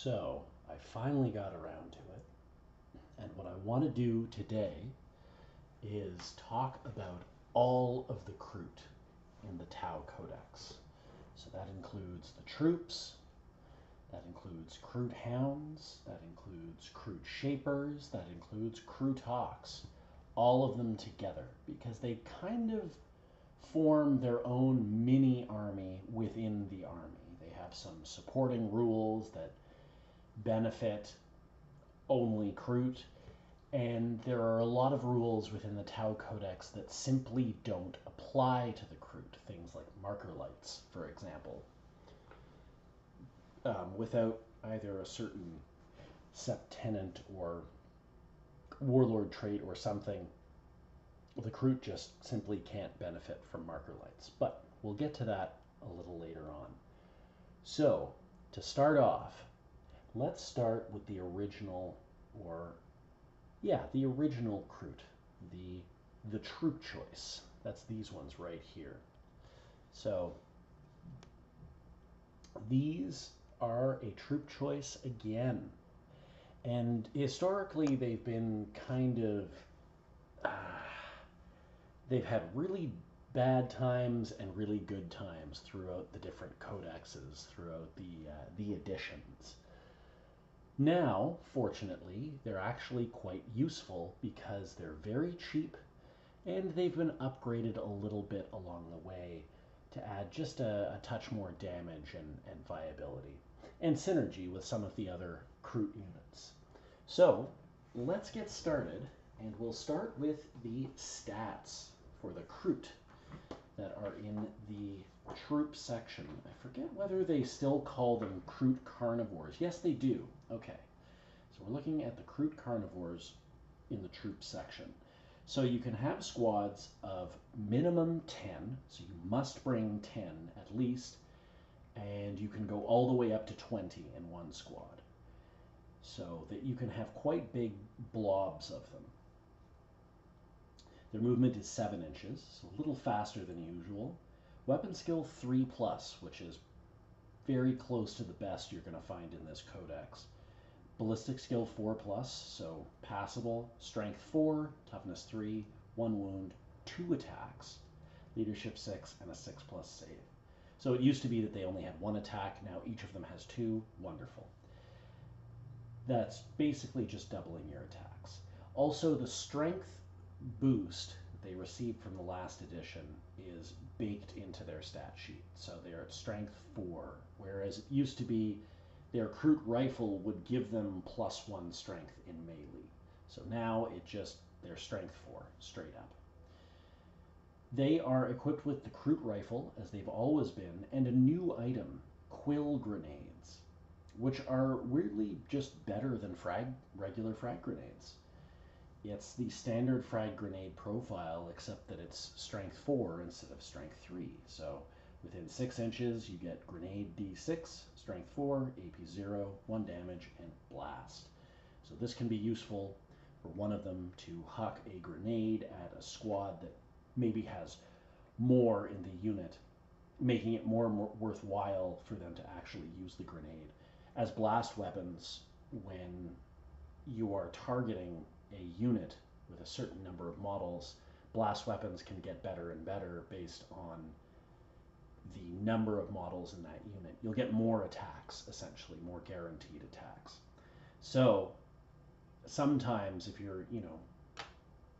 So I finally got around to it, and what I want to do today is talk about all of the Kroot in the Tau Codex. So that includes the troops, that includes Kroot hounds, that includes Kroot shapers, that includes Kroot hawks, all of them together, because they kind of form their own mini army within the army. They have some supporting rules that benefit only Kroot, and there are a lot of rules within the Tau Codex that simply don't apply to the Kroot. Things like marker lights, for example. Without either a certain septenant or warlord trait or something, the Kroot just simply can't benefit from marker lights. But we'll get to that a little later on. So, to start off, let's start with the original, or yeah, the original Kroot, the troop choice. That's these ones right here. So these are a troop choice again, and historically they've been kind of they've had really bad times and really good times throughout the different codexes, throughout the editions. Now, fortunately, they're actually quite useful because they're very cheap and they've been upgraded a little bit along the way to add just a touch more damage and viability and synergy with some of the other Kroot units. So let's get started, and we'll start with the stats for the Kroot that are in the troop section. I forget whether they still call them Kroot carnivores. Yes, they do. Okay. So we're looking at the Kroot carnivores in the troop section. So you can have squads of minimum 10, so you must bring 10 at least, and you can go all the way up to 20 in one squad. So that you can have quite big blobs of them. Their movement is 7 inches, so a little faster than usual. Weapon skill 3+, which is very close to the best you're going to find in this codex. Ballistic skill 4+, so passable. Strength 4, toughness 3, 1 wound, 2 attacks, leadership 6, and a 6+ save. So it used to be that they only had 1 attack, now each of them has 2. Wonderful. That's basically just doubling your attacks. Also, the strength boost that they received from the last edition is baked into their stat sheet. So they're at strength 4, whereas it used to be their Kroot rifle would give them +1 strength in melee. So now they're strength 4, straight up. They are equipped with the Kroot rifle, as they've always been, and a new item, quill grenades, which are weirdly just better than regular frag grenades. It's the standard frag grenade profile, except that it's strength 4 instead of strength 3. So within 6 inches, you get grenade D6, strength 4, AP 0, 1 damage, and blast. So this can be useful for one of them to huck a grenade at a squad that maybe has more in the unit, making it more worthwhile for them to actually use the grenade. As blast weapons, when you are targeting a unit with a certain number of models, blast weapons can get better and better based on the number of models in that unit. You'll get more attacks, essentially, more guaranteed attacks. So sometimes if you're,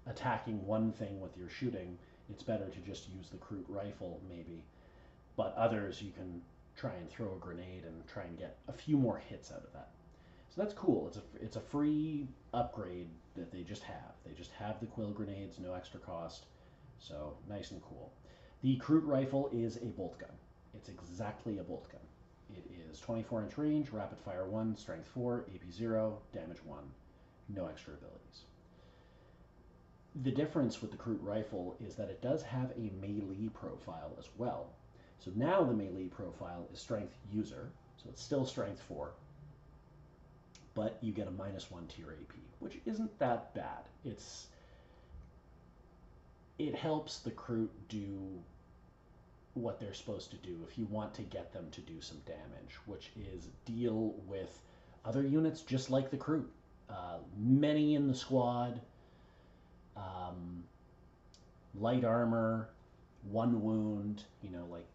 attacking one thing with your shooting, it's better to just use the Kroot rifle, maybe. But others, you can try and throw a grenade and try and get a few more hits out of that. So that's cool. It's a free upgrade that they just have. They just have the quill grenades, no extra cost. So nice and cool. The Kroot rifle is a bolt gun. It's exactly a bolt gun. It is 24-inch range, rapid fire 1, strength 4, AP 0, damage 1. No extra abilities. The difference with the Kroot rifle is that it does have a melee profile as well. So now the melee profile is strength user, so it's still strength 4, but you get a -1 to your AP, which isn't that bad. It helps the Kroot do what they're supposed to do if you want to get them to do some damage, which is deal with Other units just like the Kroot. Many in the squad, um, light armor, one wound, like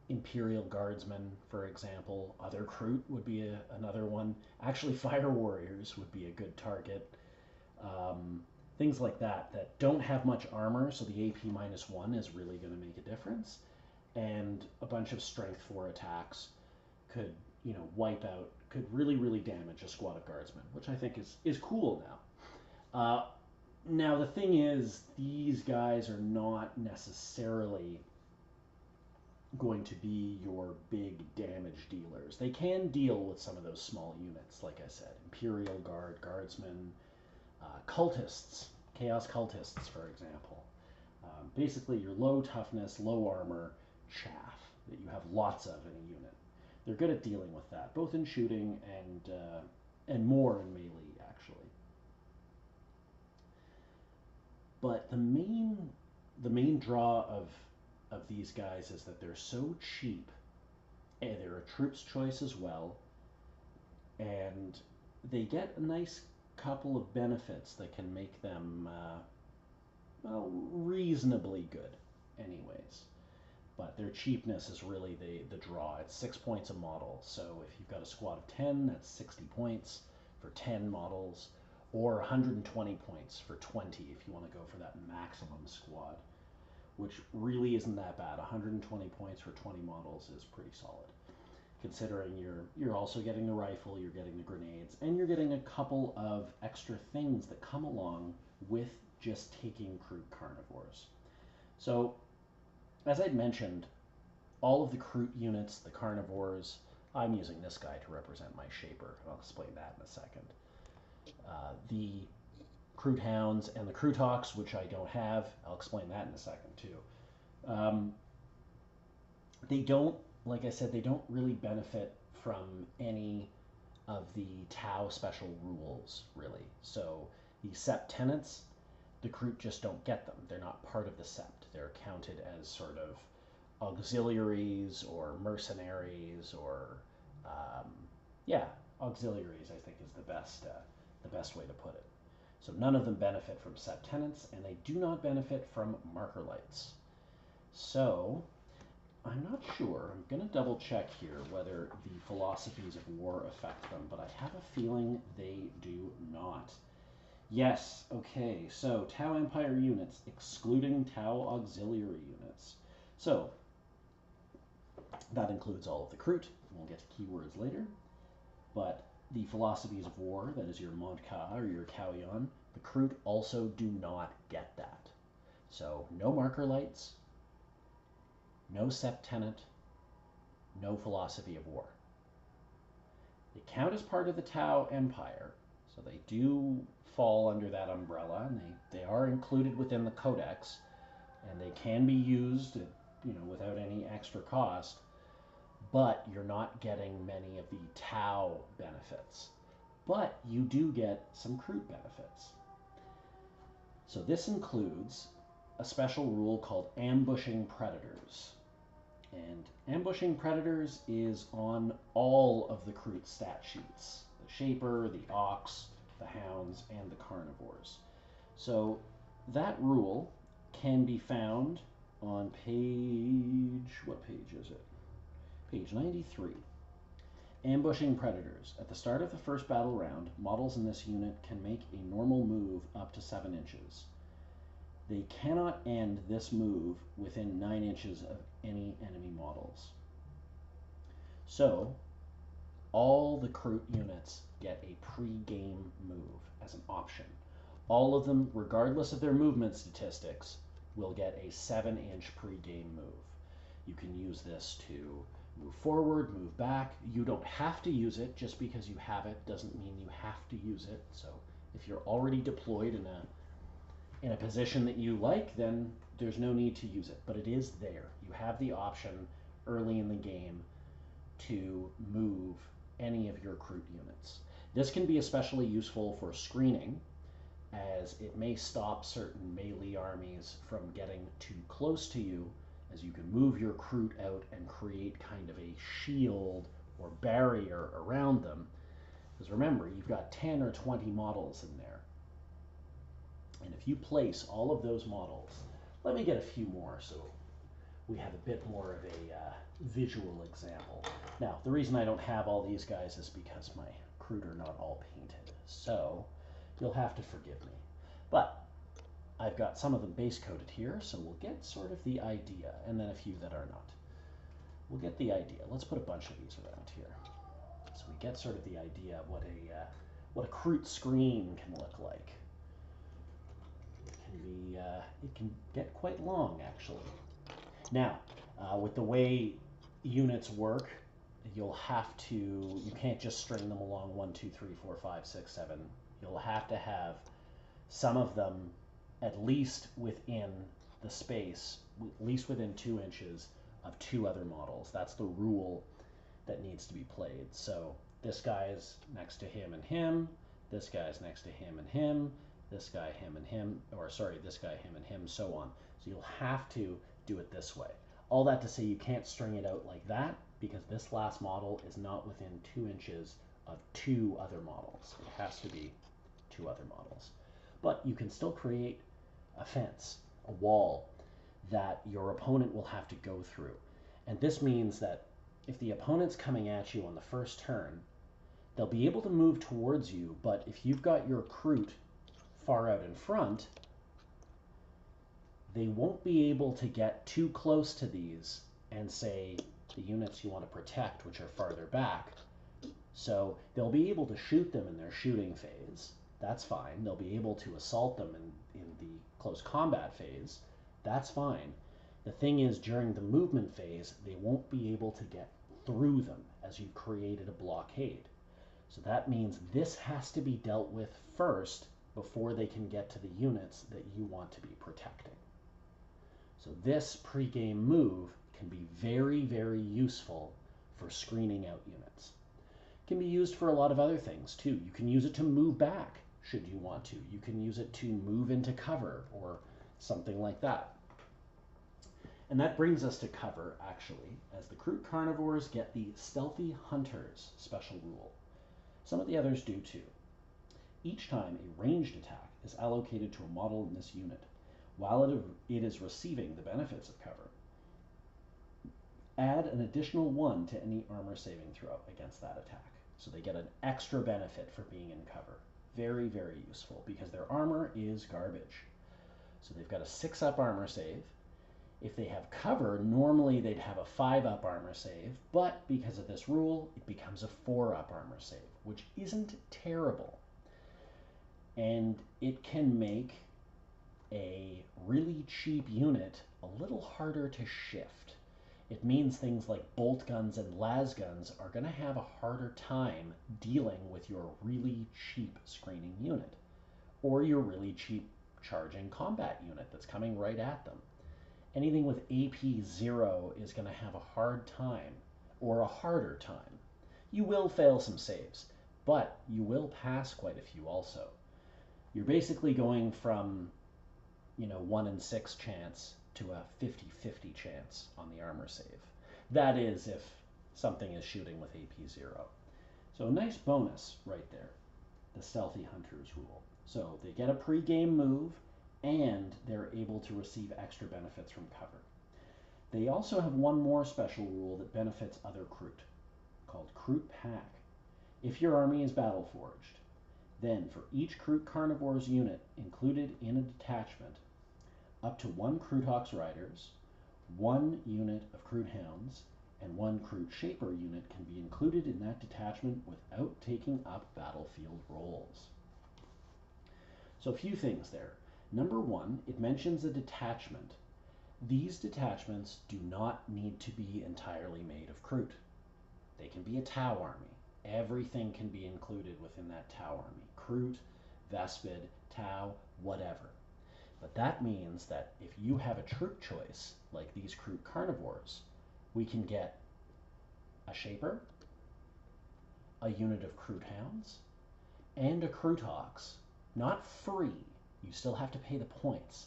Imperial Guardsmen, for example. Other Kroot would be another one. Actually, Fire Warriors would be a good target. Um, Things like that don't have much armor, so the AP -1 is really going to make a difference. And a bunch of Strength 4 attacks could, wipe out, could really, really damage a squad of Guardsmen, which I think is cool now. Now, the thing is, these guys are not necessarily going to be your big damage dealers. They can deal with some of those small units, like I said, Imperial Guard, Guardsmen, cultists, Chaos Cultists, for example. Basically, your low toughness, low armor chaff that you have lots of in a unit. They're good at dealing with that, both in shooting and more in melee, actually. But the main draw of these guys is that they're so cheap, and they're a troop's choice as well, and they get a nice couple of benefits that can make them well, reasonably good, anyways. But their cheapness is really the draw. It's 6 points a model. So if you've got a squad of 10, that's 60 points for 10 models, or 120 points for 20 if you want to go for that maximum squad, which really isn't that bad. 120 points for 20 models is pretty solid, considering you're also getting the rifle, you're getting the grenades, and you're getting a couple of extra things that come along with just taking Kroot carnivores. So, as I'd mentioned, all of the Kroot units, the carnivores, I'm using this guy to represent my Shaper, and I'll explain that in a second. The Kroot Hounds and the Kroot Hawks, which I don't have, I'll explain that in a second too. Um, they don't, like I said, they don't really benefit from any of the Tau special rules, really. So the Sept tenants, the Kroot just don't get them. They're not part of the Sept. They're counted as sort of auxiliaries or mercenaries or, um, yeah, auxiliaries, I think, is the best way to put it. So none of them benefit from Sept tenants, and they do not benefit from marker lights. So I'm not sure. I'm going to double check here whether the philosophies of war affect them, but I have a feeling they do not. Yes, okay, so Tau Empire units, excluding Tau Auxiliary units. So, that includes all of the Kroot. We'll get to keywords later. But the philosophies of war, that is your Modka or your Kauyon, the Kroot also do not get that. So, no marker lights, no Sept tenant, no philosophy of war. They count as part of the Tau Empire, so they do fall under that umbrella, and they are included within the Codex, and they can be used, without any extra cost. But you're not getting many of the Tau benefits. But you do get some Kroot benefits. So this includes a special rule called ambushing predators. And ambushing predators is on all of the Kroot stat sheets. The Shaper, the Ox, the Hounds, and the Carnivores. So that rule can be found on what page is it? Page 93. Ambushing predators. At the start of the first battle round, models in this unit can make a normal move up to 7 inches. They cannot end this move within 9 inches of any enemy models. So, all the Kroot units get a pre-game move as an option. All of them, regardless of their movement statistics, will get a 7-inch pre-game move. You can use this to move forward, move back. You don't have to use it. Just because you have it doesn't mean you have to use it. So if you're already deployed in a position that you like, then there's no need to use it. But it is there. You have the option early in the game to move any of your Kroot units. This can be especially useful for screening, as it may stop certain melee armies from getting too close to you, as you can move your Kroot out and create kind of a shield or barrier around them, Because remember, you've got 10 or 20 models in there. And if you place all of those models, let me get a few more so we have a bit more of a visual example. Now, the reason I don't have all these guys is because my Kroot are not all painted. So you'll have to forgive me. But I've got some of them base coated here, so we'll get sort of the idea, and then a few that are not. We'll get the idea. Let's put a bunch of these around here, so we get sort of the idea of what a Kroot screen can look like. It can get quite long, actually. Now, with the way units work, you can't just string them along 1, 2, 3, 4, 5, 6, 7. You'll have to have some of them at least within the space, at least within 2 inches of 2 other models. That's the rule that needs to be played. So this guy is next to him and him, this guy is next to him and him, this guy him and him, or sorry, this guy him and him, so on. So you'll have to do it this way. All that to say, you can't string it out like that because this last model is not within 2 inches of 2 other models. It has to be 2 other models. But you can still create a fence, a wall that your opponent will have to go through. And this means that if the opponent's coming at you on the first turn, they'll be able to move towards you, but if you've got your Kroot far out in front, they won't be able to get too close to these and say the units you want to protect, which are farther back. So they'll be able to shoot them in their shooting phase. That's fine. They'll be able to assault them in the close combat phase. That's fine. The thing is, during the movement phase, they won't be able to get through them as you've created a blockade. So that means this has to be dealt with first before they can get to the units that you want to be protecting. So this pre-game move can be very, very useful for screening out units. It can be used for a lot of other things too. You can use it to move back should you want to. You can use it to move into cover or something like that. And that brings us to cover, actually, as the Kroot carnivores get the Stealthy Hunters special rule. Some of the others do too. Each time a ranged attack is allocated to a model in this unit, while it is receiving the benefits of cover, add an additional 1 to any armor saving throw against that attack. So they get an extra benefit for being in cover. Very, very useful because their armor is garbage. So they've got a 6-up armor save. If they have cover, normally they'd have a 5-up armor save, but because of this rule, it becomes a 4-up armor save, which isn't terrible. And it can make a really cheap unit a little harder to shift. It means things like bolt guns and las guns are going to have a harder time dealing with your really cheap screening unit, or your really cheap charging combat unit that's coming right at them. Anything with AP 0 is going to have a hard time, or a harder time. You will fail some saves, but you will pass quite a few also. You're basically going from 1 in 6 chance to a 50-50 chance on the armor save. That is if something is shooting with AP 0. So a nice bonus right there, the Stealthy Hunters rule. So they get a pre-game move, and they're able to receive extra benefits from cover. They also have one more special rule that benefits other Kroot, called Kroot Pack. If your army is battle-forged, then for each Kroot Carnivore's unit included in a detachment, up to 1 Krootox Riders, 1 unit of Kroot Hounds, and 1 Kroot Shaper unit can be included in that detachment without taking up battlefield roles. So a few things there. Number 1, it mentions a detachment. These detachments do not need to be entirely made of Kroot. They can be a Tau army. Everything can be included within that Tau army. Kroot, Vespid, Tau, whatever. But that means that if you have a troop choice, like these Kroot carnivores, we can get a Shaper, a unit of Kroot Hounds, and a Krootox. Not free. You still have to pay the points.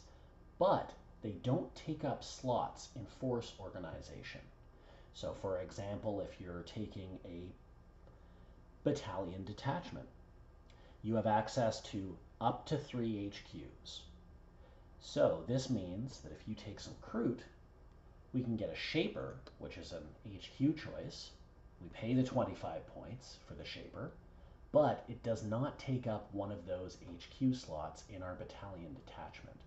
But they don't take up slots in force organization. So for example, if you're taking a battalion detachment. You have access to up to 3 HQs. So this means that if you take some Kroot, we can get a Shaper, which is an HQ choice. We pay the 25 points for the Shaper, but it does not take up one of those HQ slots in our battalion detachment,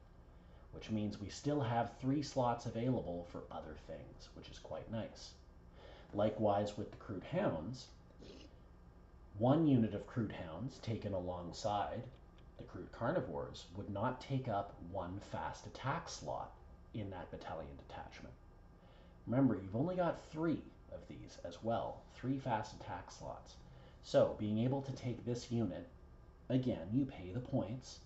which means we still have 3 slots available for other things, which is quite nice. Likewise with the Kroot Hounds, 1 unit of Kroot Hounds taken alongside the Kroot Carnivores would not take up 1 fast attack slot in that battalion detachment. Remember, you've only got 3 of these as well, 3 fast attack slots. So being able to take this unit, again, you pay the points,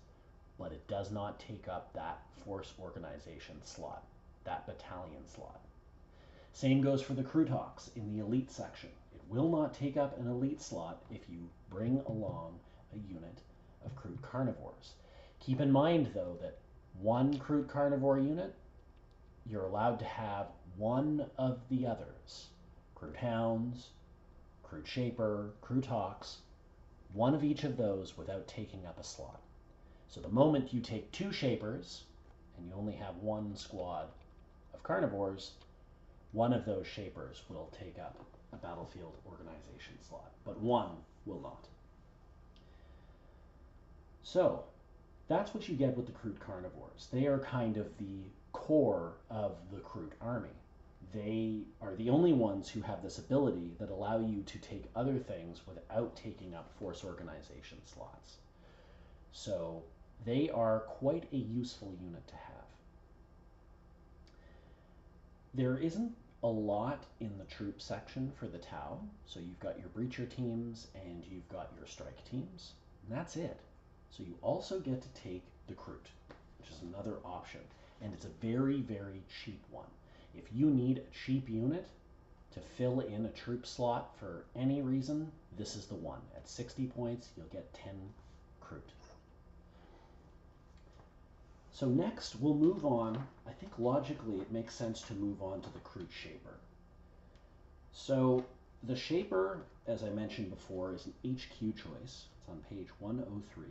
but it does not take up that force organization slot, that battalion slot. Same goes for the Krootox in the elite section. It will not take up an elite slot if you bring along a unit of Kroot Carnivores. Keep in mind, though, that 1 Kroot Carnivore unit, you're allowed to have 1 of the others. Kroot Hounds, Kroot Shaper, Krootox, 1 of each of those without taking up a slot. So the moment you take 2 Shapers, and you only have 1 squad of Carnivores, 1 of those Shapers will take up a battlefield organization slot, but 1 will not. So that's what you get with the Kroot Carnivores. They are kind of the core of the Kroot army. They are the only ones who have this ability that allow you to take other things without taking up force organization slots. So they are quite a useful unit to have. There isn't a lot in the troop section for the Tau. So you've got your breacher teams and you've got your strike teams, and that's it. So you also get to take the Kroot, which is another option, and it's a very, very cheap one. If you need a cheap unit to fill in a troop slot for any reason, this is the one. At 60 points, you'll get 10 Kroot. So next, we'll move on. I think logically it makes sense to move on to the Kroot Shaper. So the Shaper, as I mentioned before, is an HQ choice. It's on page 103.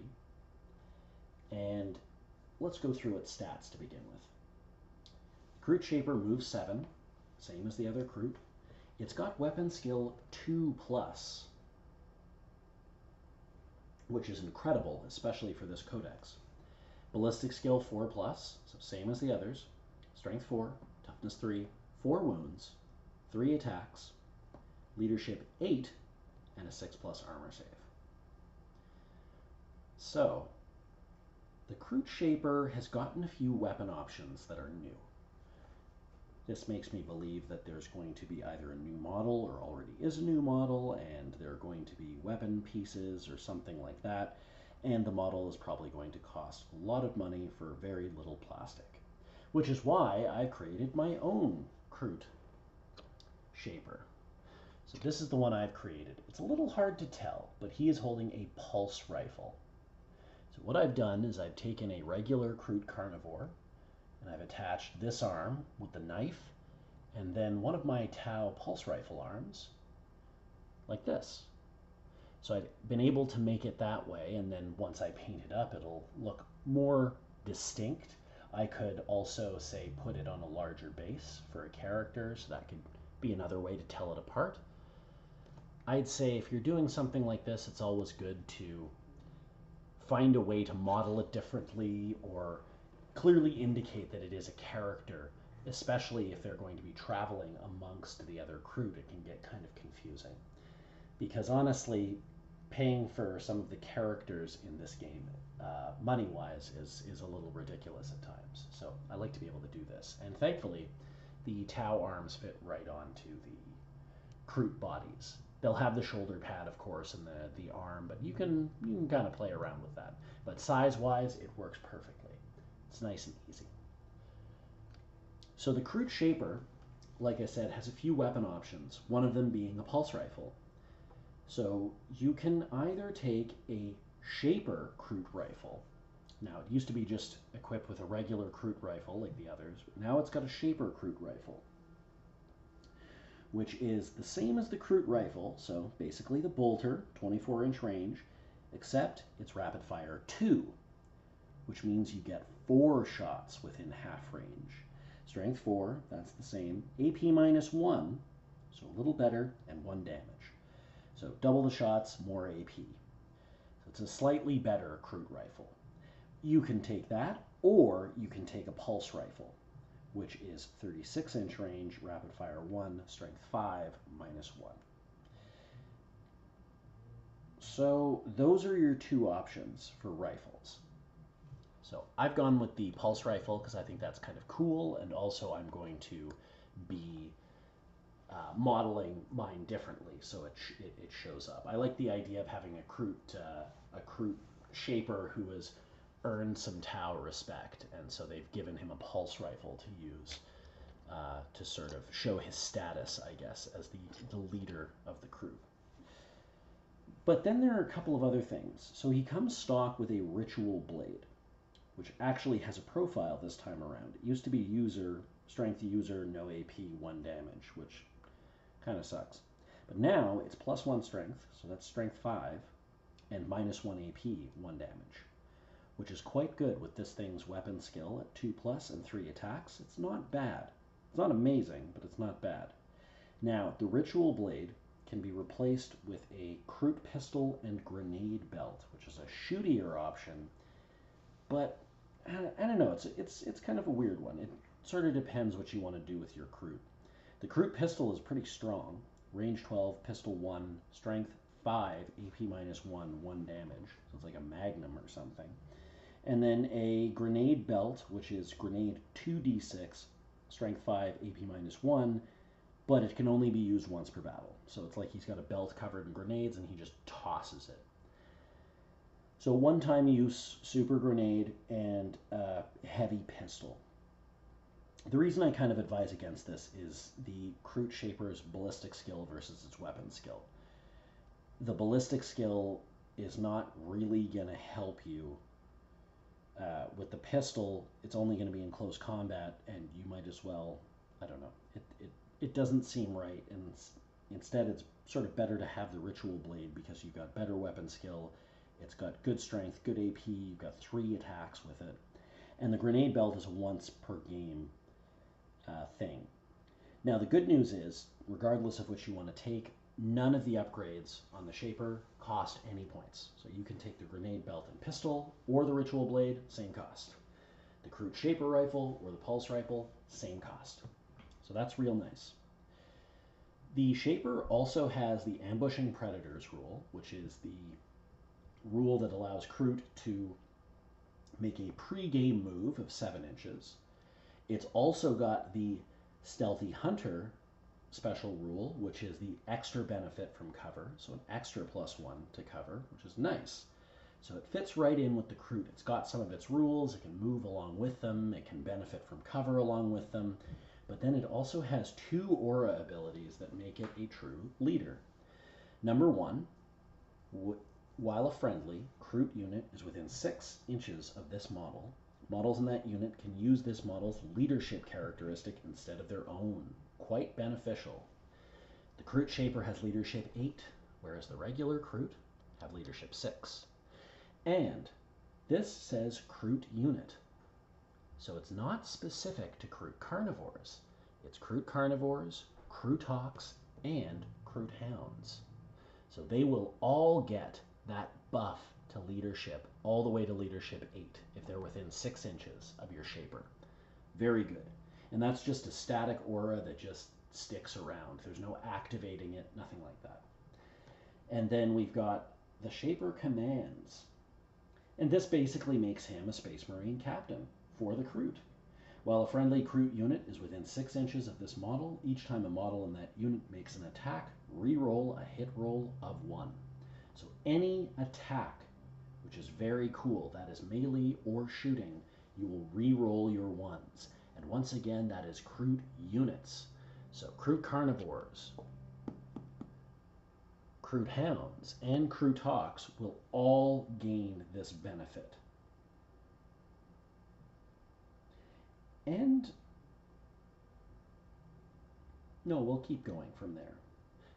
And let's go through its stats to begin with. Kroot Shaper moves 7, same as the other Kroot. It's got weapon skill 2+, which is incredible, especially for this codex. Ballistic skill 4+, so same as the others. Strength 4, toughness 3, 4 wounds, 3 attacks, leadership 8, and a 6+ armor save. So, the Kroot Shaper has gotten a few weapon options that are new. This makes me believe that there's going to be either a new model or already is a new model, and there are going to be weapon pieces or something like that, and the model is probably going to cost a lot of money for very little plastic, which is why I created my own Kroot Shaper. So this is the one I've created. It's a little hard to tell, but he is holding a pulse rifle. So what I've done is I've taken a regular Kroot Carnivore, and I've attached this arm with the knife, and then one of my Tau pulse rifle arms, like this. So I've been able to make it that way, and then once I paint it up, it'll look more distinct. I could also, say, put it on a larger base for a character, so that could be another way to tell it apart. I'd say if you're doing something like this, it's always good to find a way to model it differently or clearly indicate that it is a character, especially if they're going to be traveling amongst the other Kroot. It can get kind of confusing. Because honestly, paying for some of the characters in this game, money-wise, is a little ridiculous at times. So I like to be able to do this. And thankfully, the Tau arms fit right onto the Kroot bodies. They'll have the shoulder pad, of course, and the arm, but you can kind of play around with that. But size-wise, it works perfectly. It's nice and easy. So the Kroot Shaper, like I said, has a few weapon options, one of them being a pulse rifle. So you can either take a Shaper Kroot rifle. Now, it used to be just equipped with a regular Kroot rifle like the others, but now it's got a Shaper Kroot rifle, which is the same as the Kroot rifle, so basically the bolter, 24-inch range, except it's rapid fire 2, which means you get 4 shots within half range. Strength 4, that's the same. AP minus 1, so a little better, and 1 damage. So double the shots, more AP. So it's a slightly better Kroot rifle. You can take that, or you can take a pulse rifle, which is 36-inch range, rapid fire 1, strength 5, minus 1. So those are your 2 options for rifles. So I've gone with the pulse rifle because I think that's kind of cool, and also I'm going to be modeling mine differently so it shows up. I like the idea of having a Kroot shaper who has earned some Tau respect, and so they've given him a pulse rifle to use to sort of show his status, I guess, as the leader of the Kroot. But then there are a couple of other things. So he comes stock with a ritual blade, which actually has a profile this time around. It used to be user, strength user, no AP, 1 damage, which kind of sucks. But now it's +1 strength, so that's strength 5, and -1 AP, 1 damage, which is quite good with this thing's weapon skill at 2+ and 3 attacks. It's not bad. It's not amazing, but it's not bad. Now, the ritual blade can be replaced with a Kroot pistol and grenade belt, which is a shootier option, but I don't know, it's kind of a weird one. It sort of depends what you want to do with your Kroot. The Kroot pistol is pretty strong. Range 12, pistol 1, strength 5, AP minus 1, 1 damage. So it's like a magnum or something. And then a grenade belt, which is grenade 2d6, strength 5, AP minus 1, but it can only be used once per battle. So it's like he's got a belt covered in grenades and he just tosses it. So one-time use, super grenade, and heavy pistol. The reason I kind of advise against this is the Kroot Shaper's ballistic skill versus its weapon skill. The ballistic skill is not really going to help you. With the pistol, it's only going to be in close combat, and you might as well, I don't know, it doesn't seem right, and instead it's sort of better to have the ritual blade because you've got better weapon skill, it's got good strength, good AP, you've got 3 attacks with it, and the grenade belt is a once per game thing. Now the good news is, regardless of which you want to take, none of the upgrades on the Shaper cost any points. So you can take the grenade belt and pistol, or the ritual blade, same cost. The Kroot Shaper rifle or the pulse rifle, same cost. So that's real nice. The Shaper also has the ambushing predators rule, which is the rule that allows Kroot to make a pre-game move of 7 inches. It's also got the stealthy hunter special rule, which is the extra benefit from cover, so an extra +1 to cover, which is nice. So it fits right in with the Kroot. It's got some of its rules, it can move along with them, it can benefit from cover along with them, but then it also has 2 aura abilities that make it a true leader. Number 1, while a friendly, Kroot unit is within 6 inches of this model, models in that unit can use this model's leadership characteristic instead of their own. Quite beneficial. The Kroot Shaper has leadership 8, whereas the regular Kroot have leadership 6. And this says Kroot unit. So it's not specific to Kroot carnivores. It's Kroot carnivores, Kroot hawks, and Kroot hounds. So they will all get that buff to leadership, all the way to leadership 8, if they're within 6 inches of your Shaper. Very good. And that's just a static aura that just sticks around. There's no activating it, nothing like that. And then we've got the Shaper commands. And this basically makes him a Space Marine captain for the Kroot. While a friendly Kroot unit is within 6 inches of this model, each time a model in that unit makes an attack, re-roll a hit roll of 1. So any attack, which is very cool, that is melee or shooting, you will re-roll your 1s. And once again, that is Kroot units. So Kroot carnivores, Kroot hounds, and Kroot hawks will all gain this benefit. And No, we'll keep going from there.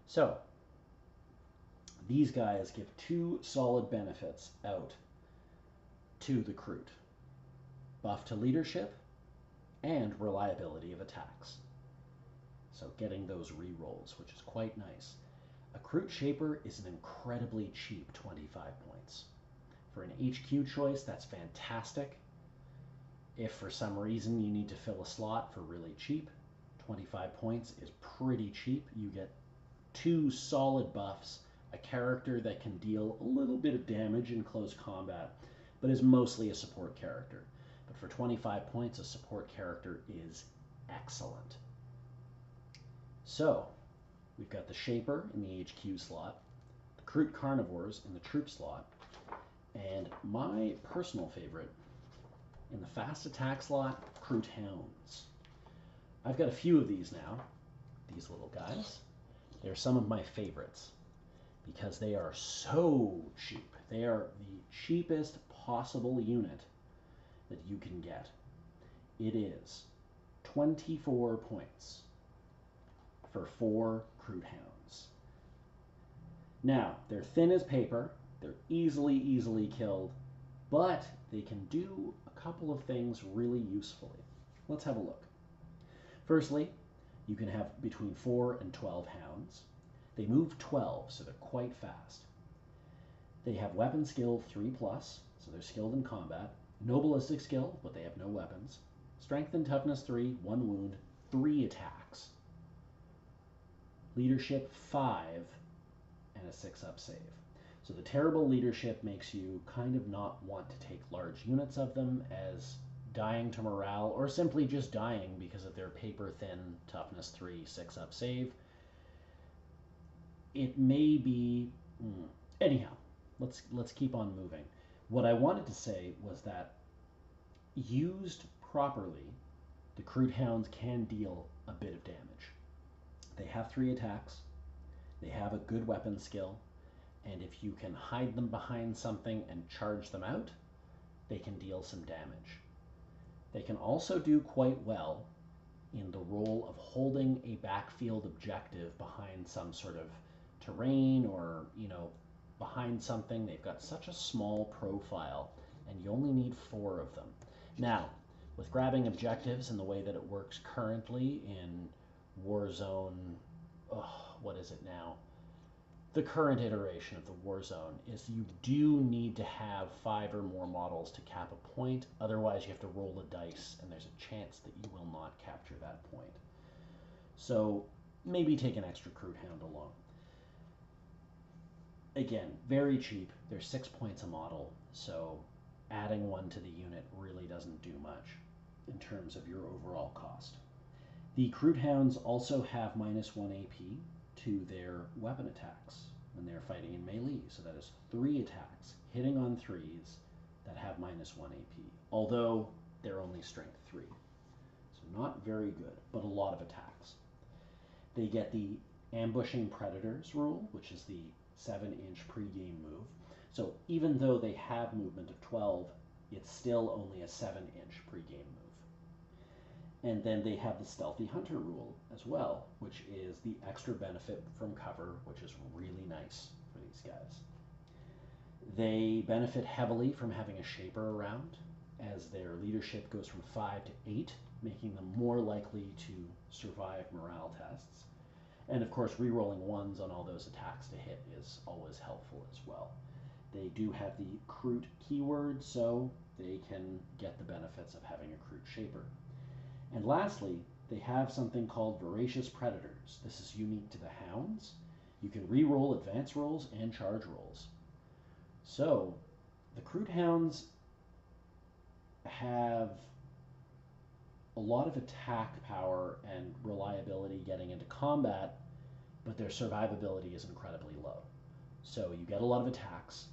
So, these guys give two solid benefits out to the Kroot. Buff to leadership and reliability of attacks. So getting those re-rolls, which is quite nice. A Kroot Shaper is an incredibly cheap 25 points. For an HQ choice, that's fantastic. If for some reason you need to fill a slot for really cheap, 25 points is pretty cheap. You get two solid buffs, a character that can deal a little bit of damage in close combat, but is mostly a support character. But for 25 points, a support character is excellent. So, we've got the Shaper in the HQ slot, the Kroot Carnivores in the Troop slot, and my personal favorite in the Fast Attack slot, Kroot Hounds. I've got a few of these now, these little guys. They're some of my favorites because they are so cheap. They are the cheapest possible unit that you can get. It is 24 points for 4 Kroot Hounds. Now, they're thin as paper, they're easily killed, but they can do a couple of things really usefully. Let's have a look. Firstly, you can have between 4 and 12 hounds. They move 12, so they're quite fast. They have weapon skill 3+, so they're skilled in combat. No ballistic skill, but they have no weapons. Strength and toughness 3, 1 wound, 3 attacks. Leadership 5, and a 6-up save. So the terrible leadership makes you kind of not want to take large units of them, as dying to morale, or simply just dying because of their paper thin toughness 3, 6-up save. It may be... Anyhow, let's keep on moving. What I wanted to say was that used properly, the Kroot Hounds can deal a bit of damage. They have 3 attacks, they have a good weapon skill, and if you can hide them behind something and charge them out, they can deal some damage. They can also do quite well in the role of holding a backfield objective behind some sort of terrain or, behind something. They've got such a small profile, and you only need 4 of them. Now, with grabbing objectives and the way that it works currently in Warzone, what is it now? The current iteration of the Warzone is you do need to have 5 or more models to cap a point. Otherwise, you have to roll a dice, and there's a chance that you will not capture that point. So maybe take an extra Kroot Hound along. Again, very cheap. They're 6 points a model, so adding one to the unit really doesn't do much in terms of your overall cost. The Kroot Hounds also have -1 AP to their weapon attacks when they're fighting in melee, so that is 3 attacks hitting on 3s that have -1 AP, although they're only strength 3. So not very good, but a lot of attacks. They get the ambushing predators rule, which is the 7-inch pre-game move. So even though they have movement of 12, it's still only a 7-inch pre-game move. And then they have the Stealthy Hunter rule as well, which is the extra benefit from cover, which is really nice for these guys. They benefit heavily from having a Shaper around, as their leadership goes from 5 to 8, making them more likely to survive morale tests. And of course, re-rolling 1s on all those attacks to hit is always helpful as well. They do have the Kroot keyword, so they can get the benefits of having a Kroot Shaper. And lastly, they have something called Voracious Predators. This is unique to the Hounds. You can re-roll advance rolls and charge rolls. So, the Kroot Hounds have a lot of attack power and reliability getting into combat, but their survivability is incredibly low. So you get a lot of attacks,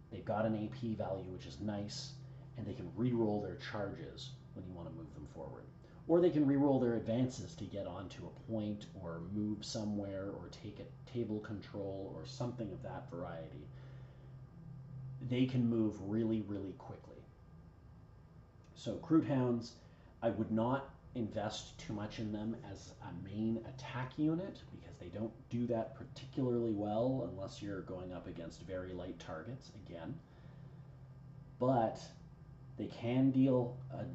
they've got an AP value which is nice, and they can re-roll their charges when you want to move them forward. Or they can re-roll their advances to get onto a point or move somewhere or take a table control or something of that variety. They can move really quickly. So Kroot Hounds, I would not invest too much in them as a main attack unit because they don't do that particularly well unless you're going up against very light targets again. But they can deal a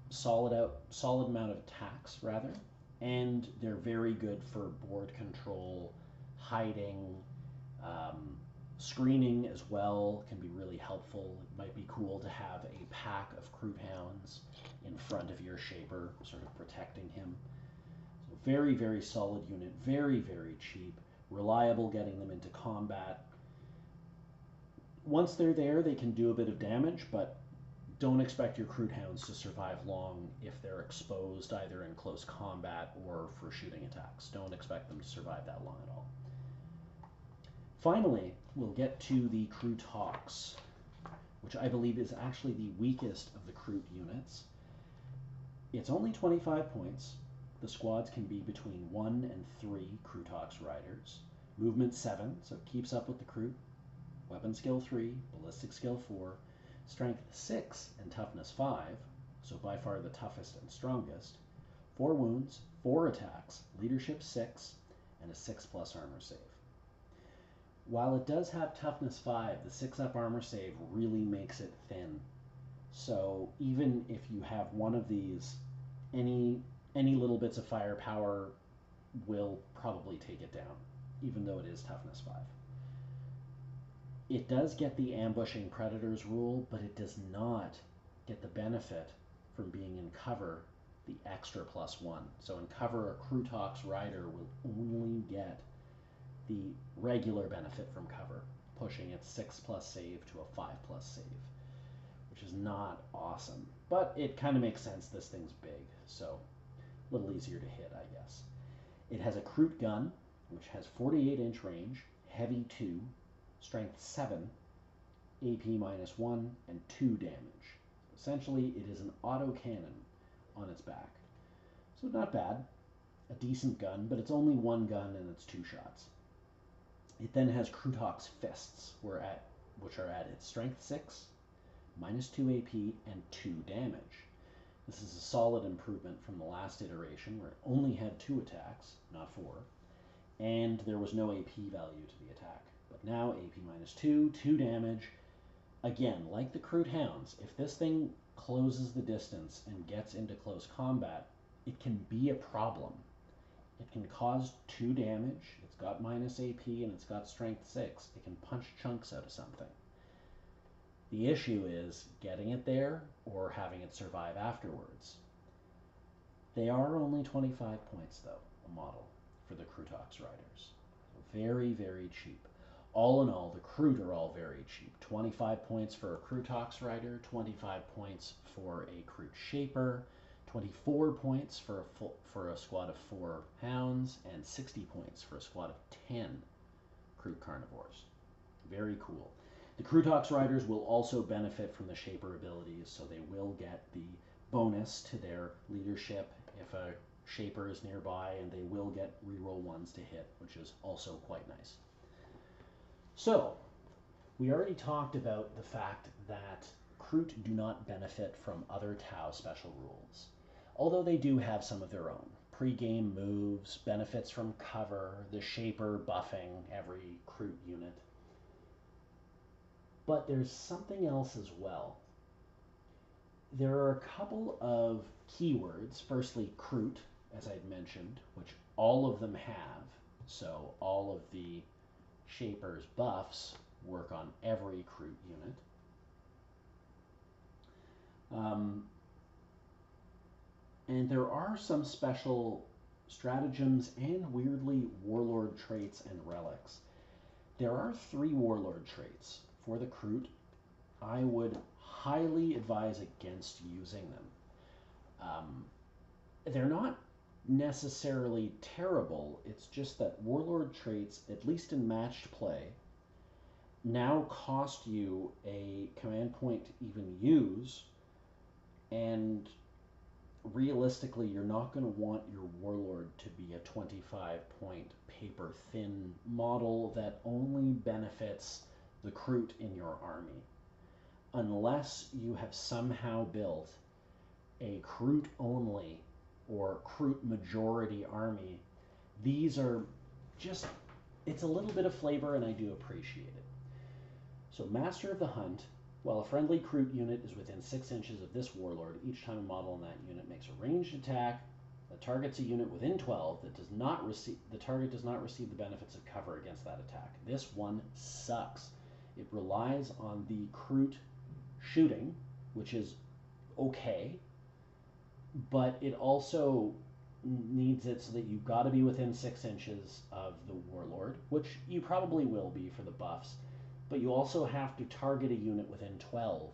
solid amount of attacks rather, and they're very good for board control, hiding, um, screening as well can be really helpful. It might be cool to have a pack of Kroot hounds in front of your shaper, sort of protecting him. So very, very solid unit, very, very cheap, reliable getting them into combat. Once they're there, they can do a bit of damage, but don't expect your Kroot hounds to survive long if they're exposed either in close combat or for shooting attacks. Don't expect them to survive that long at all. Finally, we'll get to the Kroot Hawks, which I believe is actually the weakest of the Kroot units. It's only 25 points. The squads can be between 1 and 3 Kroot Hawks riders. Movement 7, so it keeps up with the Kroot. Weapon skill 3, ballistic skill 4, strength 6 and toughness 5, so by far the toughest and strongest. 4 wounds, 4 attacks, leadership 6, and a 6+ armor save. While it does have toughness 5, the 6-up armor save really makes it thin. So even if you have one of these, any little bits of firepower will probably take it down, even though it is toughness 5. It does get the ambushing predators rule, but it does not get the benefit from being in cover, the extra +1. So in cover, a Kroot Hawks rider will only get the regular benefit from cover, pushing its 6+ save to a 5+ save, which is not awesome. But it kind of makes sense. This thing's big, so a little easier to hit, I guess. It has a Kroot gun, which has 48-inch range, heavy 2, strength 7, AP -1, and 2 damage. Essentially, it is an autocannon on its back. So not bad. A decent gun, but it's only one gun and it's 2 shots. It then has Kroot Hawk's fists, which are at its strength 6, -2 AP, and 2 damage. This is a solid improvement from the last iteration where it only had 2 attacks, not 4, and there was no AP value to the attack. But now AP -2, 2 damage. Again, like the Kroot Hounds, if this thing closes the distance and gets into close combat, it can be a problem. It can cause 2 damage, it's got -AP, and it's got strength 6. It can punch chunks out of something. The issue is getting it there or having it survive afterwards. They are only 25 points, though, a model for the Kroot Hawks riders. Very, very cheap. All in all, the Kroot are all very cheap. 25 points for a Kroot Hawks rider, 25 points for a Kroot Shaper, 24 points for a squad of 4 hounds, and 60 points for a squad of 10 Kroot carnivores. Very cool. The Kroot Hawks riders will also benefit from the Shaper abilities, so they will get the bonus to their leadership if a Shaper is nearby, and they will get reroll 1s to hit, which is also quite nice. So, we already talked about the fact that Kroot do not benefit from other Tau special rules, although they do have some of their own. Pre-game moves, benefits from cover, the Shaper buffing every Kroot unit. But there's something else as well. There are a couple of keywords. Firstly, Kroot, as I'd mentioned, which all of them have. So all of the Shaper's buffs work on every Kroot unit. And there are some special stratagems and weirdly warlord traits and relics. There are 3 warlord traits for the Kroot. I would highly advise against using them. They're not necessarily terrible, it's just that warlord traits, at least in matched play, now cost you a command point to even use, and realistically you're not going to want your warlord to be a 25-point paper thin model that only benefits the Kroot in your army, unless you have somehow built a Kroot only or Kroot majority army. These are just, it's a little bit of flavor and I do appreciate it. So Master of the Hunt, while a friendly Kroot unit is within 6 inches of this warlord, each time a model in that unit makes a ranged attack that targets a unit within 12 that does not receive, the target does not receive the benefits of cover against that attack. This one sucks. It relies on the Kroot shooting, which is okay, but it also needs it so that you've got to be within 6 inches of the warlord, which you probably will be for the buffs, but you also have to target a unit within 12,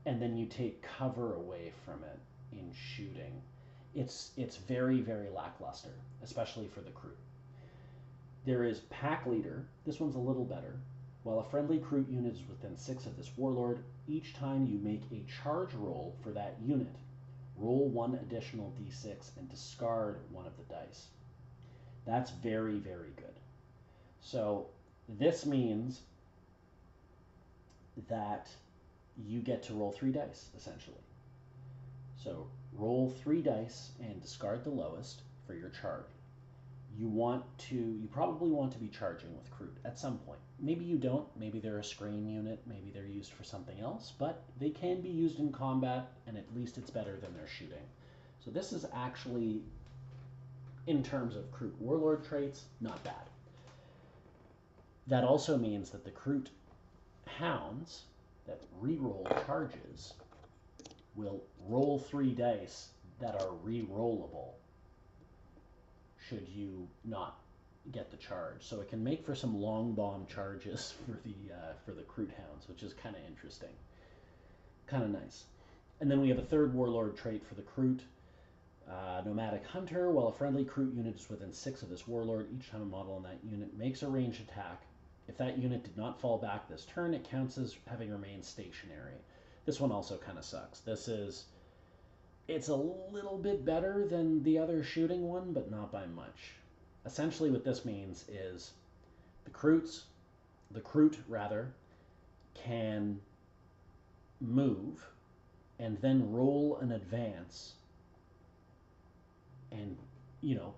and then you take cover away from it in shooting. It's very, very lackluster, especially for the Kroot. There is Pack Leader. This one's a little better. While a friendly Kroot unit is within 6 of this warlord, each time you make a charge roll for that unit, roll 1 additional d6 and discard 1 of the dice. That's very, very good. So this means that you get to roll 3 dice, essentially. So roll 3 dice and discard the lowest for your charge. You probably want to be charging with Kroot at some point. Maybe you don't, maybe they're a screen unit, maybe they're used for something else, but they can be used in combat, and at least it's better than their shooting. So this is actually, in terms of Kroot warlord traits, not bad. That also means that the Kroot hounds that reroll charges will roll 3 dice that are re-rollable should you not get the charge. So it can make for some long bomb charges for the Kroot hounds, which is kind of interesting, kind of nice. And then we have a third warlord trait for the Kroot, Nomadic Hunter. While a friendly Kroot unit is within 6 of this warlord, each time a model in that unit makes a ranged attack, if that unit did not fall back this turn, it counts as having remained stationary. This one also kind of sucks. It's a little bit better than the other shooting one, but not by much. Essentially what this means is the Kroot can move and then roll an advance and,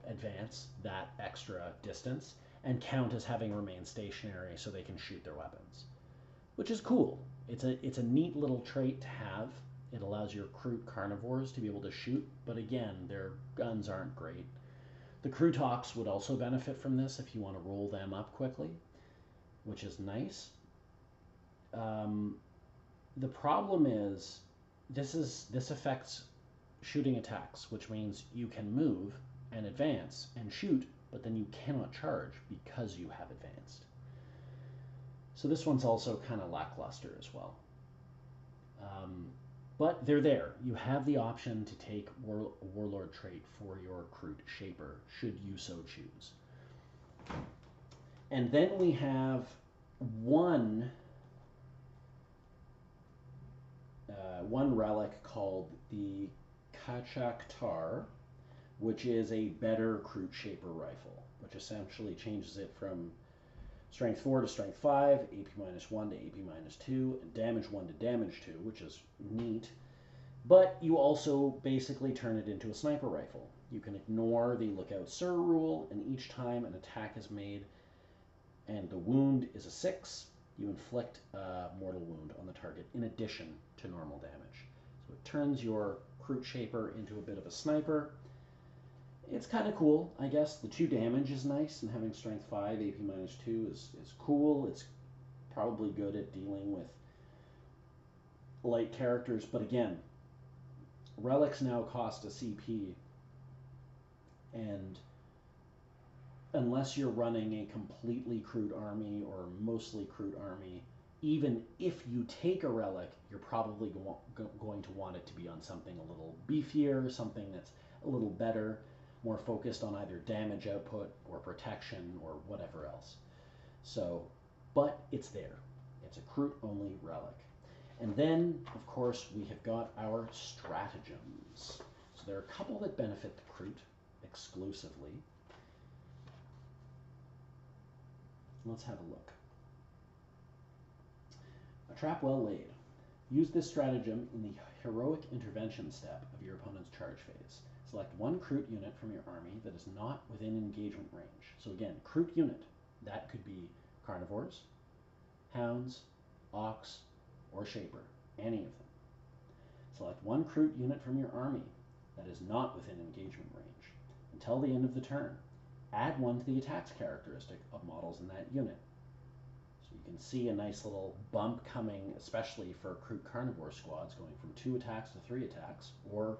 advance that extra distance and count as having remained stationary so they can shoot their weapons, which is cool. It's a neat little trait to have. It allows your Kroot carnivores to be able to shoot, but again, their guns aren't great. The Krootox would also benefit from this if you want to roll them up quickly, which is nice. The problem is this affects shooting attacks, which means you can move and advance and shoot, but then you cannot charge because you have advanced. So this one's also kind of lackluster as well. But they're there. You have the option to take warlord trait for your Kroot shaper, should you so choose. And then we have one relic called the Kachaktar, which is a better Kroot shaper rifle, which essentially changes it from Strength 4 to Strength 5, AP-1 to AP-2, and Damage 1 to Damage 2, which is neat. But you also basically turn it into a sniper rifle. You can ignore the Lookout Sir rule, and each time an attack is made and the wound is a 6, you inflict a mortal wound on the target in addition to normal damage. So it turns your Kroot shaper into a bit of a sniper. It's kind of cool, I guess. The 2 damage is nice, and having Strength 5, AP-2 is cool. It's probably good at dealing with light characters, but again, relics now cost a CP, and unless you're running a completely Kroot army or mostly Kroot army, even if you take a relic, you're probably going to want it to be on something a little beefier, something that's a little better, more focused on either damage output or protection or whatever else. So, but it's there. It's a Kroot-only relic. And then, of course, we have got our stratagems. So there are a couple that benefit the Kroot exclusively. Let's have a look. A trap well laid. Use this stratagem in the heroic intervention step of your opponent's charge phase. Select one Kroot unit from your army that is not within engagement range. So again, Kroot unit, that could be carnivores, hounds, ox, or shaper, any of them. Select one Kroot unit from your army that is not within engagement range. Until the end of the turn, add one to the attacks characteristic of models in that unit. So you can see a nice little bump coming, especially for Kroot carnivore squads, going from 2 attacks to 3 attacks, or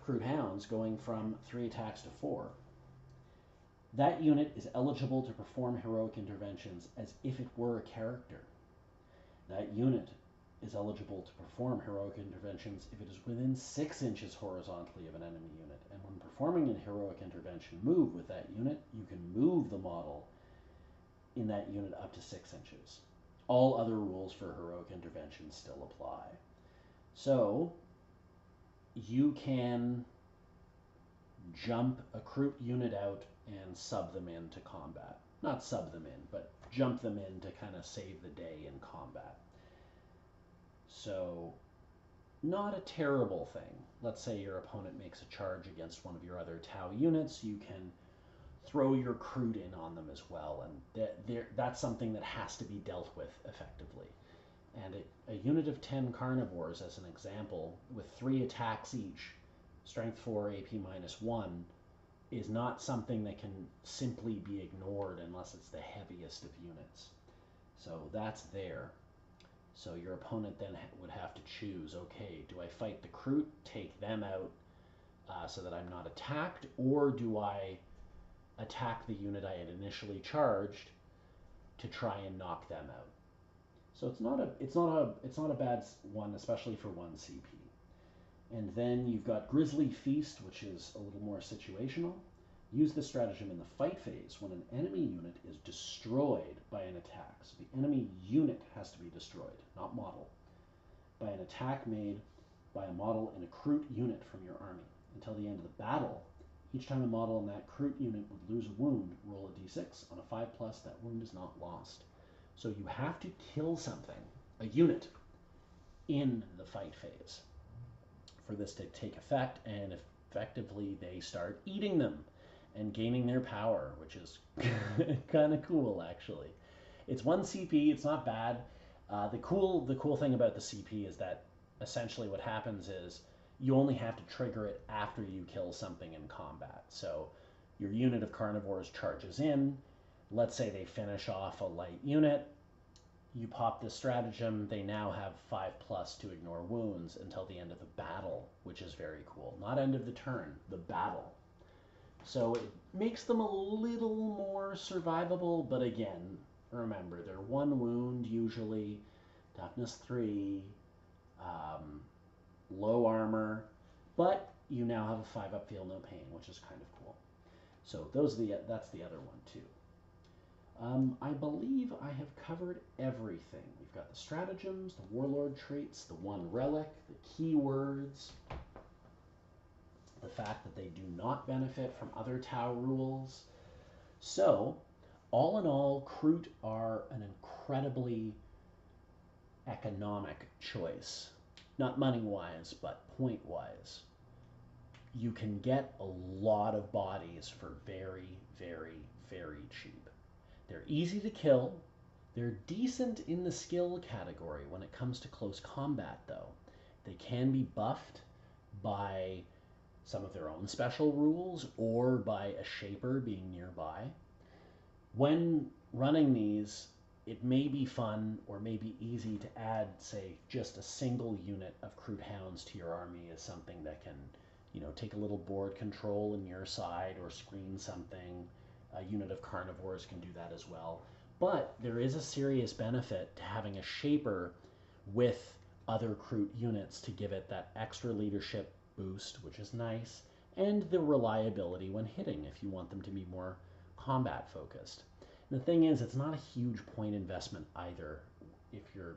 Kroot hounds going from 3 attacks to 4. That unit is eligible to perform heroic interventions as if it were a character. That unit is eligible to perform heroic interventions if it is within 6 inches horizontally of an enemy unit. And when performing a heroic intervention move with that unit, you can move the model in that unit up to 6 inches. All other rules for heroic interventions still apply. So you can jump a Kroot unit out and sub them into combat. Not sub them in, but jump them in to kind of save the day in combat. So, not a terrible thing. Let's say your opponent makes a charge against one of your other Tau units, you can throw your Kroot in on them as well, and that's something that has to be dealt with effectively. And a unit of 10 carnivores, as an example, with 3 attacks each, strength 4, AP -1, is not something that can simply be ignored unless it's the heaviest of units. So that's there. So your opponent then would have to choose, okay, do I fight the Kroot, take them out so that I'm not attacked, or do I attack the unit I had initially charged to try and knock them out? So it's not a bad one, especially for 1 CP. And then you've got Grizzly Feast, which is a little more situational. Use this stratagem in the fight phase when an enemy unit is destroyed by an attack. So the enemy unit has to be destroyed, not model, by an attack made by a model in a Kroot unit from your army. Until the end of the battle, each time a model in that Kroot unit would lose a wound, roll a d6. On a 5+, that wound is not lost. So you have to kill something, a unit, in the fight phase for this to take effect, and effectively they start eating them and gaining their power, which is kind of cool, actually. It's 1 CP, it's not bad. The cool thing about the CP is that essentially what happens is you only have to trigger it after you kill something in combat. So your unit of carnivores charges in, let's say they finish off a light unit, you pop this stratagem, they now have 5+ to ignore wounds until the end of the battle, which is very cool. Not end of the turn, the battle. So it makes them a little more survivable, but again, remember, they're 1 wound usually, toughness 3, low armor, but you now have a 5-up feel no pain, which is kind of cool. So that's the other one too. I believe I have covered everything. We've got the stratagems, the warlord traits, the 1 relic, the keywords, the fact that they do not benefit from other Tau rules. So, all in all, Kroot are an incredibly economic choice. Not money-wise, but point-wise. You can get a lot of bodies for very, very, very cheap. They're easy to kill. They're decent in the skill category when it comes to close combat, though. They can be buffed by some of their own special rules or by a shaper being nearby. When running these, it may be fun or may be easy to add, say, just a single unit of Kroot hounds to your army as something that can, take a little board control in your side or screen something. A unit of carnivores can do that as well. But there is a serious benefit to having a shaper with other Kroot units to give it that extra leadership boost, which is nice, and the reliability when hitting if you want them to be more combat focused. And the thing is, it's not a huge point investment either if you're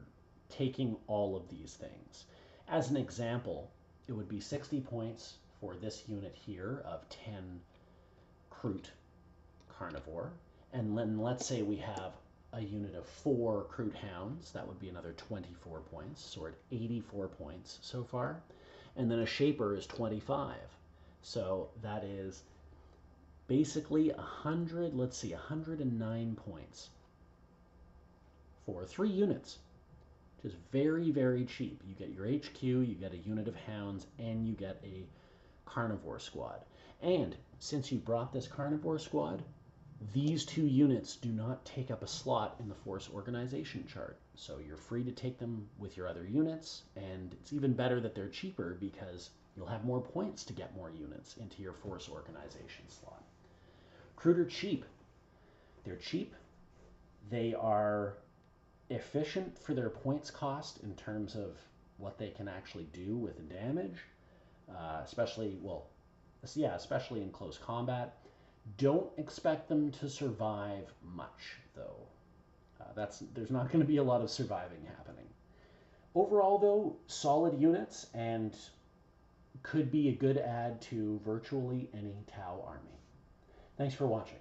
taking all of these things. As an example, it would be 60 points for this unit here of 10 Kroot carnivore, and then let's say we have a unit of 4 Kroot Hounds. That would be another 24 points, so we're at 84 points so far. And then a Shaper is 25. So that is basically 100, let's see, 109 points for 3 units, which is very, very cheap. You get your HQ, you get a unit of Hounds, and you get a Carnivore Squad. And since you brought this Carnivore Squad, these 2 units do not take up a slot in the force organization chart. So you're free to take them with your other units, and it's even better that they're cheaper because you'll have more points to get more units into your force organization slot. Kroot are cheap. They're cheap. They are efficient for their points cost in terms of what they can actually do with damage, especially in close combat. Don't expect them to survive much, though. There's not going to be a lot of surviving happening. Overall, though, solid units and could be a good add to virtually any Tau army. Thanks for watching.